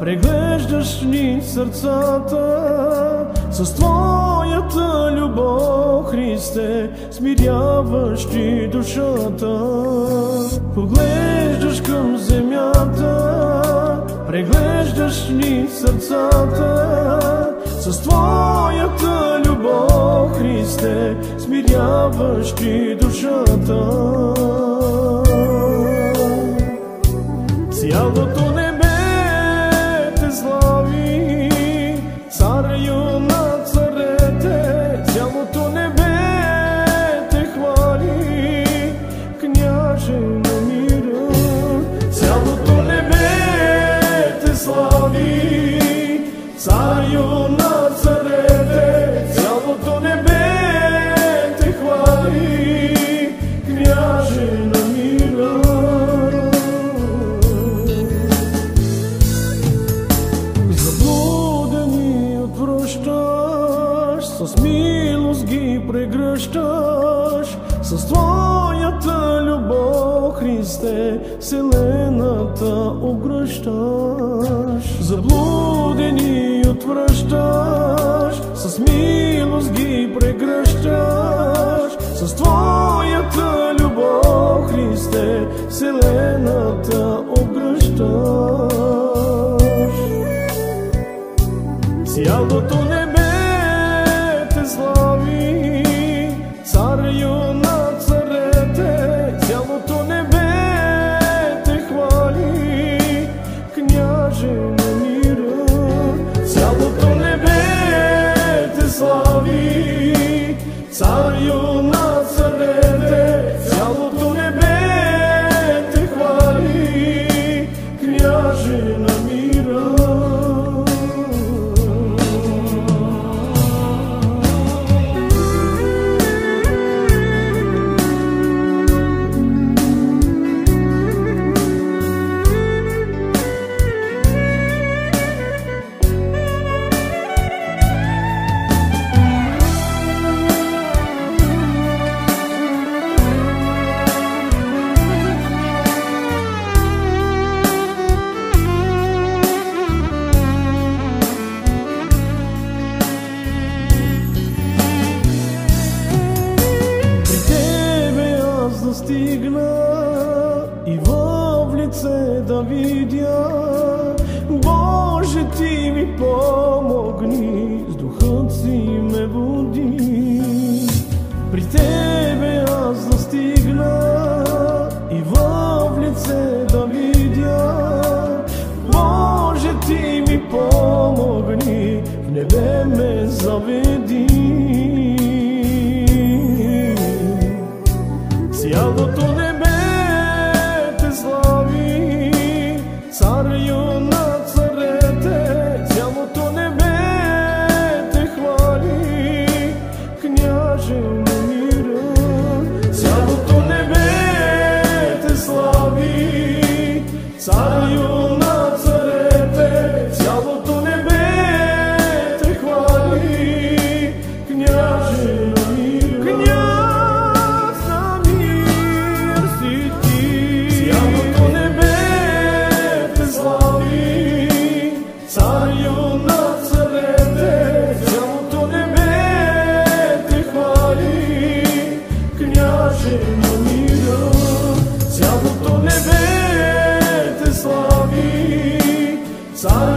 преглеждаш ни сърцата с Твоята любов, Христе, смиряваш ти душата. Поглеждаш към земята, преглеждаш ни сърцата с Твоята любов, Христе, смиряваш ти душата. Цялото небе те слави, царю на царете, цялото небе те хвали, княже на мира. Цялото небе те слави, царю на царете, цялото небе те хвали, княже на мира. С милост ги прегръщаш, с Твоята любов, Христе, вселената огръщаш. Заблудени отвръщаш, с милост ги прегръщаш, с Твоята любов, Христе, вселената огръщаш. Цялото небе слави, царю на царете, цялото небе те хвали, княже на мира. Цялото небе те слави, царю на царете, цялото небе те хвали, княже на мира. Стигна и в лице да видя, Боже, Ти ми помогни, с духът си ме води. При Тебе аз достигна и в лице да видя, Боже, Ти ми помогни, в небе ме заведи. Цялото небе те слави, царю на царете, цялото небе те хвали, княже на мира. Цялото небе те слави, царю на царете, цялото небе те хвали, княже на мира. Царю на царете, цялото небе те хвали, княже на мира. Цялото небе те слави, царю